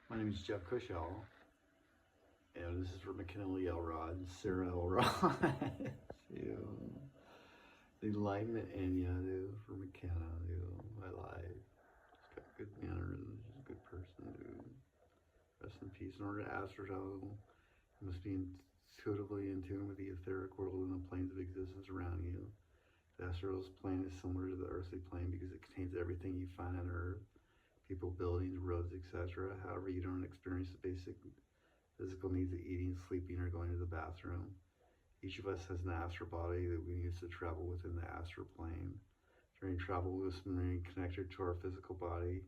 My name is Jeff Cochell, and this is for Makenna Elrod and Sarah Elrod. The Enlightenment Enya, dude, for Makenna, dude. My life. She's got good manners, she's a good person, dude. Rest in peace. In order to astral travel, you must be intuitively in tune with the etheric world and the planes of existence around you. The astral plane is similar to the earthly plane because it contains everything you find on Earth. People, buildings, roads, etc. However, you don't experience the basic physical needs of eating, sleeping, or going to the bathroom. Each of us has an astral body that we use to travel within the astral plane. During travel, we will remain connected to our physical body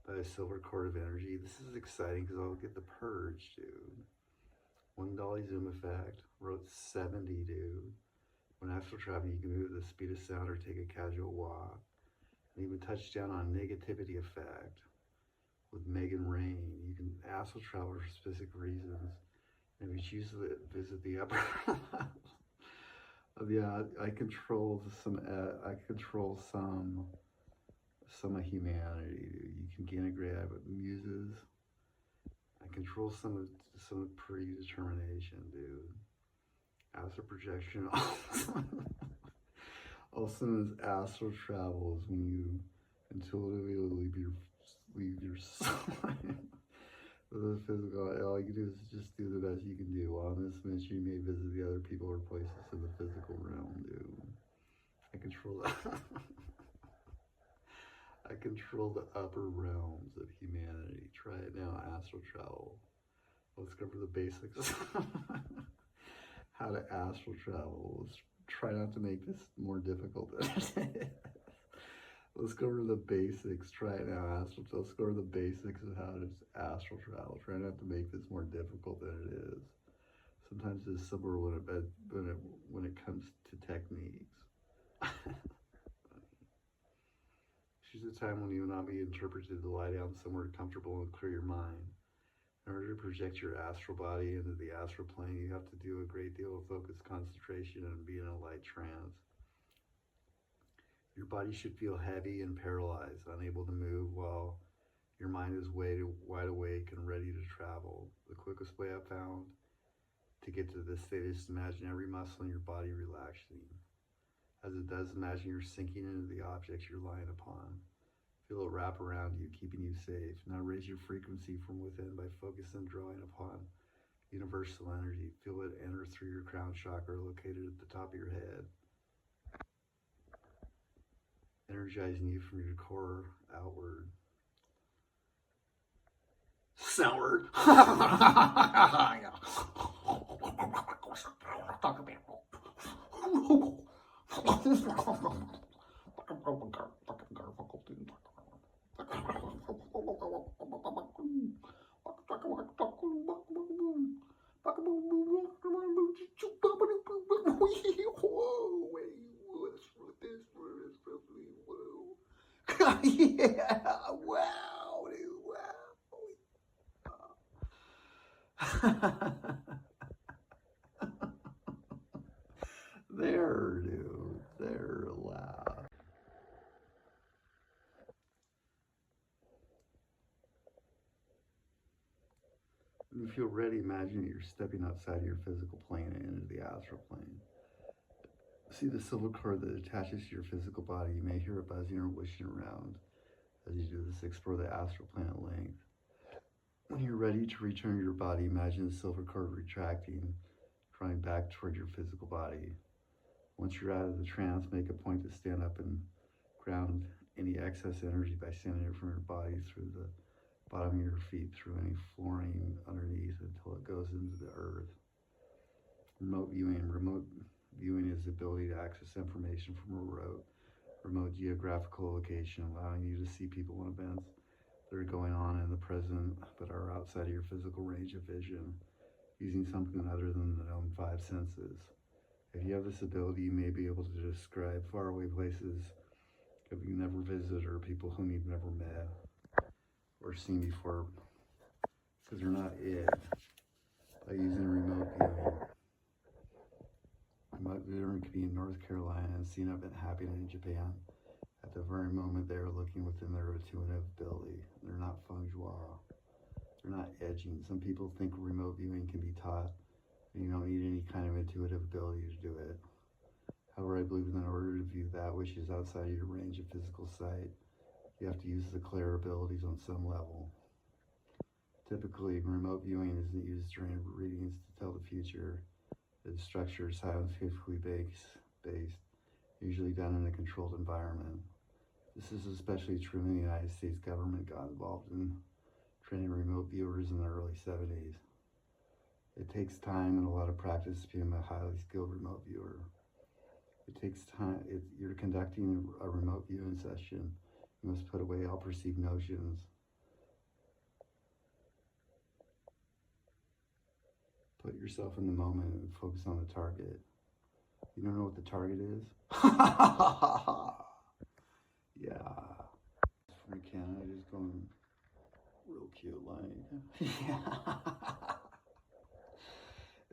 by a silver cord of energy. This is exciting because I'll get the purge, dude. One dolly zoom effect. Wrote 70, dude. When astral traveling, you can move at the speed of sound or take a casual walk. And even touch down on negativity effect with Megan Rain. You can astral travel for specific reasons. And if you choose to visit the upper I control some of humanity. You can gain a great eye with muses. I control some of predetermination, dude. Astral projection. Also known as astral travel is when you intuitively leave your sign with the physical. All you can do is just do the best you can do. On this mission, you may visit the other people or places in the physical realm, dude. I control that. I control the upper realms of humanity. Try it now, astral travel. Let's cover the basics. How to astral travel. Let's try not to make this more difficult than it is. Let's go over the basics. Try it now. Let's go over the basics of how to astral travel. Try not to make this more difficult than it is. Sometimes it's simpler when it comes to techniques. Choose a time when you will not be interpreted to lie down somewhere comfortable and clear your mind. In order to project your astral body into the astral plane, you have to do a great deal of focused concentration and be in a light trance. Your body should feel heavy and paralyzed, unable to move, while your mind is wide awake and ready to travel. The quickest way I've found to get to this state is to imagine every muscle in your body relaxing. As it does, imagine you're sinking into the objects you're lying upon. Feel it wrap around you, keeping you safe. Now raise your frequency from within by focusing and drawing upon universal energy. Feel it enter through your crown chakra located at the top of your head, energizing you from your core outward. Sour. Yeah, wow, dude, wow. There, dude, there, loud. When you feel ready, imagine you're stepping outside your physical plane and into the astral plane. See the silver cord that attaches to your physical body. You may hear it buzzing or wishing around. As you do this, explore the astral plane at length. When you're ready to return to your body, imagine the silver cord retracting, drawing back toward your physical body. Once you're out of the trance, make a point to stand up and ground any excess energy by standing up from your body through the bottom of your feet, through any flooring underneath until it goes into the earth. Remote viewing is the ability to access information from a remote geographical location, allowing you to see people and events that are going on in the present but are outside of your physical range of vision, using something other than the known five senses. If you have this ability, you may be able to describe faraway places that you've never visited or people whom you've never met or seen before, because they're not it, by using remote viewing. Remote viewing could be in North Carolina and seen an event happening in Japan at the very moment they are looking within their intuitive ability. They're not feng shui. They're not edging. Some people think remote viewing can be taught, and you don't need any kind of intuitive ability to do it. However, I believe that in order to view that which is outside of your range of physical sight, you have to use the clear abilities on some level. Typically, remote viewing isn't used during readings to tell the future. Its structure is scientifically based, usually done in a controlled environment. This is especially true when the United States government got involved in training remote viewers in the early 70s. It takes time and a lot of practice to become a highly skilled remote viewer. It takes time. You're conducting a remote viewing session. You must put away all perceived notions. Put yourself in the moment and focus on the target. You don't know what the target is? Yeah. From Makenna, just going real cute like. Yeah.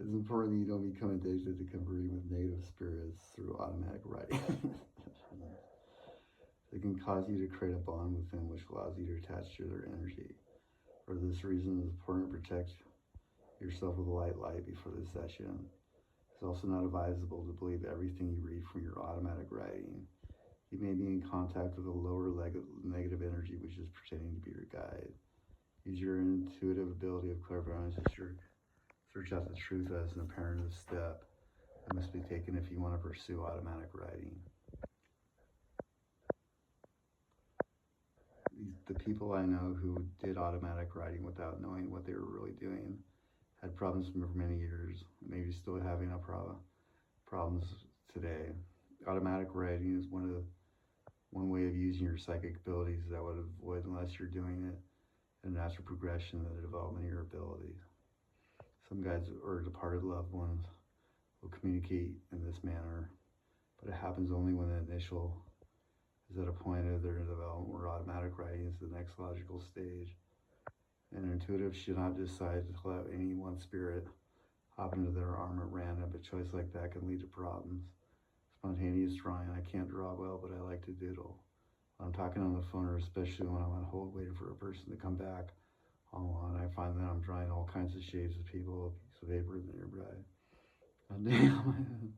It's important that you don't become addicted to conversing with native spirits through automatic writing. They can cause you to create a bond with them which allows you to attach to their energy. For this reason, it's important to protect yourself with a light before the session. It's also not advisable to believe everything you read from your automatic writing. You may be in contact with a lower negative energy which is pretending to be your guide. Use your intuitive ability of clairvoyance to search out the truth as an imperative step that must be taken if you want to pursue automatic writing. The people I know who did automatic writing without knowing what they were really doing had problems for many years, maybe still having problems today. Automatic writing is one way of using your psychic abilities that would avoid, unless you're doing it in a natural progression, the development of your abilities. Some guides or departed loved ones will communicate in this manner, but it happens only when the initial is at a point of their development where automatic writing is the next logical stage. An intuitive should not decide to let any one spirit hop into their arm at random. A choice like that can lead to problems. Spontaneous drawing. I can't draw well, but I like to doodle. When I'm talking on the phone, or especially when I'm on hold waiting for a person to come back online, I find that I'm drawing all kinds of shapes of people, a piece of paper nearby. God damn.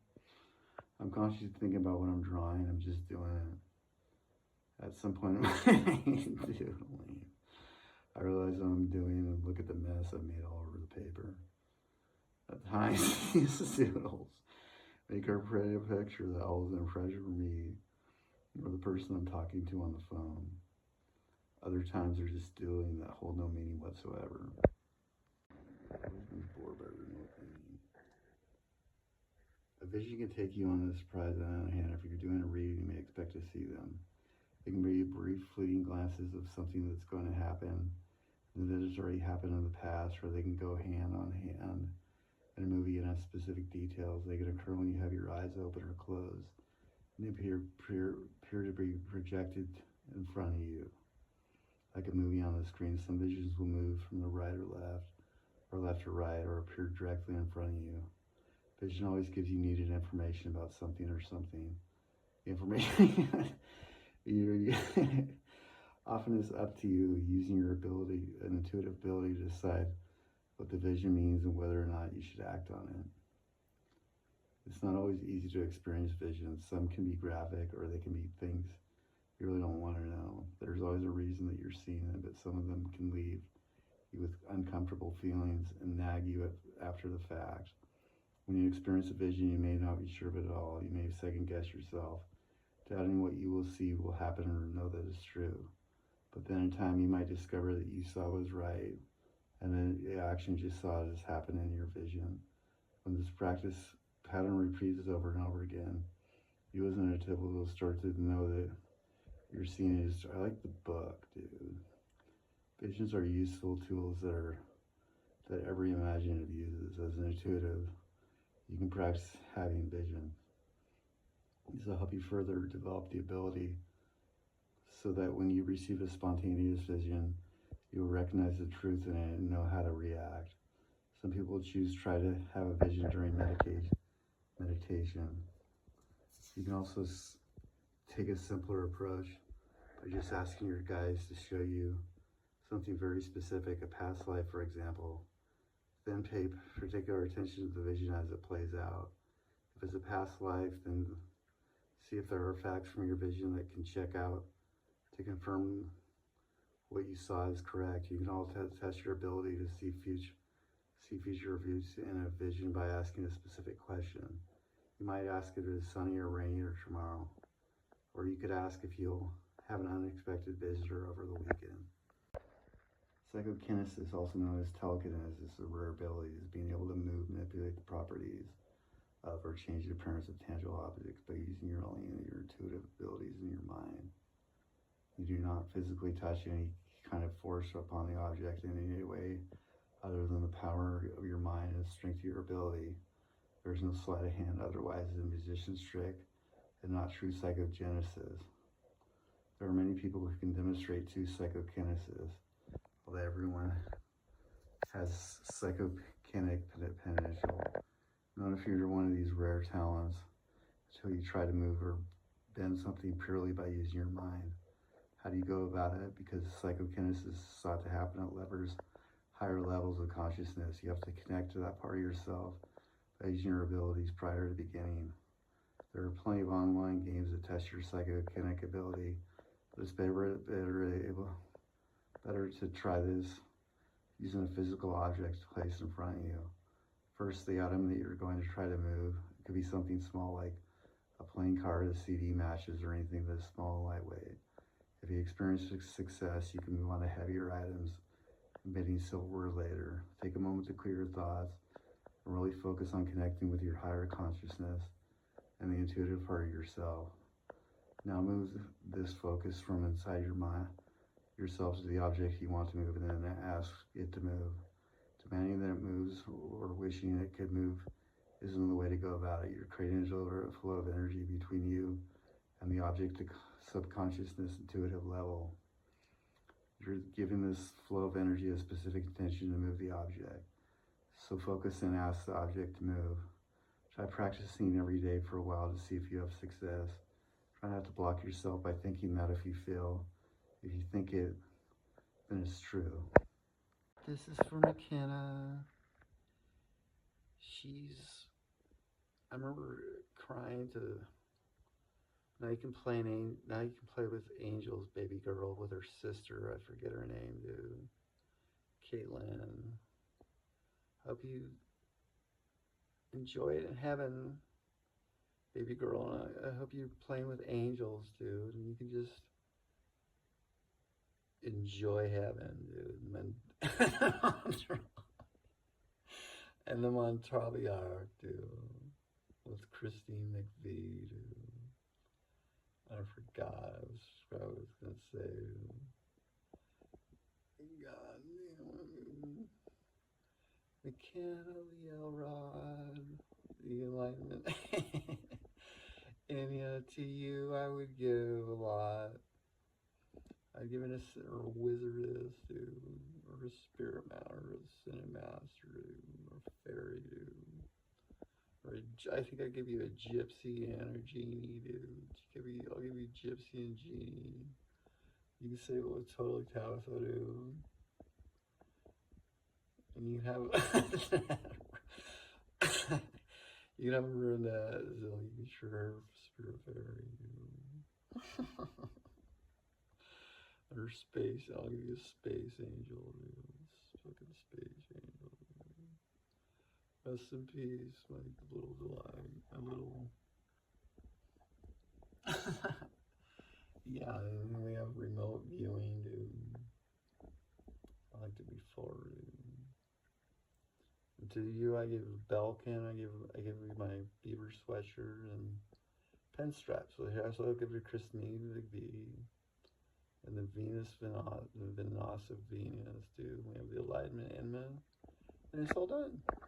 I'm consciously thinking about what I'm drawing. I'm just doing it. At some point, doodling. I realize what I'm doing and look at the mess I've made all over the paper. At times, these doodles make a pretty picture that holds an impression for me or the person I'm talking to on the phone. Other times, they're just doodling that hold no meaning whatsoever. A vision can take you on a surprise. On the other hand, if you're doing a reading, you may expect to see them. It can be brief, fleeting glances of something that's going to happen, and that has already happened in the past, or they can go hand on hand in a movie and have specific details. They can occur when you have your eyes open or closed, and they appear to be projected in front of you. Like a movie on the screen, some visions will move from the right or left to right, or appear directly in front of you. Vision always gives you needed information about something or something. The information often it's up to you using your ability, an intuitive ability, to decide what the vision means and whether or not you should act on it. It's not always easy to experience visions. Some can be graphic, or they can be things you really don't want to know. There's always a reason that you're seeing it, but some of them can leave you with uncomfortable feelings and nag you after the fact. When you experience a vision, you may not be sure of it at all. You may second guess yourself, doubting what you will see will happen or know that it's true. But then in time, you might discover that you saw was right, and then the action you just saw just happen in your vision. When this practice pattern repeats over and over again, you as an intuitive will start to know that you're seeing it. I like the book, dude. Visions are useful tools that every imaginative uses. As an intuitive, you can practice having visions. This will help you further develop the ability so that when you receive a spontaneous vision, you'll recognize the truth in it and know how to react. Some people try to have a vision during meditation. You can also take a simpler approach by just asking your guides to show you something very specific, a past life, for example. Then pay particular attention to the vision as it plays out. If it's a past life, then see if there are facts from your vision that can check out to confirm what you saw is correct. You can also test your ability to see future views in a vision by asking a specific question. You might ask if it is sunny or rainy or tomorrow, or you could ask if you'll have an unexpected visitor over the weekend. Psychokinesis, also known as telekinesis, is a rare ability, is being able to move, manipulate the properties of, or change the appearance of tangible objects by using only your intuitive abilities in your mind. You do not physically touch any kind of force upon the object in any way other than the power of your mind and the strength of your ability. There is no sleight of hand, otherwise a musician's trick, and not true psychogenesis. There are many people who can demonstrate true psychokinesis, although everyone has psychokinetic potential. Not if you're one of these rare talents until you try to move or bend something purely by using your mind. How do you go about it? Because psychokinesis is sought to happen at higher levels of consciousness. You have to connect to that part of yourself by using your abilities prior to beginning. There are plenty of online games that test your psychokinetic ability, but it's better to try this using a physical object placed in front of you. First, the item that you're going to try to move. It could be something small like a playing card, a CD, matches, or anything that is small and lightweight. If you experience success, you can move on to heavier items, emitting silver later. Take a moment to clear your thoughts and really focus on connecting with your higher consciousness and the intuitive part of yourself. Now move this focus from inside your mind, yourself, to the object you want to move, and then ask it to move. Demanding that it moves or wishing it could move isn't the way to go about it. You're creating a flow of energy between you and the object to subconsciousness intuitive level. You're giving this flow of energy a specific intention to move the object. So focus and ask the object to move. Try practicing every day for a while to see if you have success. Try not to block yourself by thinking that if you think it, then it's true. This is for Makenna. I remember crying to, now you can play with Angel's baby girl with her sister. I forget her name, dude. Caitlin. Hope you enjoy it in heaven, baby girl. And I hope you're playing with angels, dude. And you can just enjoy heaven, dude. And the Montraviarch, dude. With Christine McVie, dude. I forgot what I was going to say. God, Makenna, the Elrod, the Enlightenment. Enya, to you I would give a lot. I'd give it a wizardess, dude, or a spirit master, or a cinemaster, dude, or a fairy, dude. Or I think I'd give you a gypsy and a genie, dude. I'll give you gypsy and genie. You can say it with totally Tautho, dude. And you have you can have a brunette, Zilly, sure, spirit fairy, dude. Or space, I'll give you a space angel, dude. Fucking space angel, dude. Rest in peace, my little delight, my little. Yeah, and we have remote viewing, dude. I like to be forward, dude. And to you, I give Belkin. I give you my beaver sweatshirt and pen straps. So here, so I'll give you Christine McVie. And the Venus, the Venos of Venus, dude. We have the Enlightenment, and it's all done.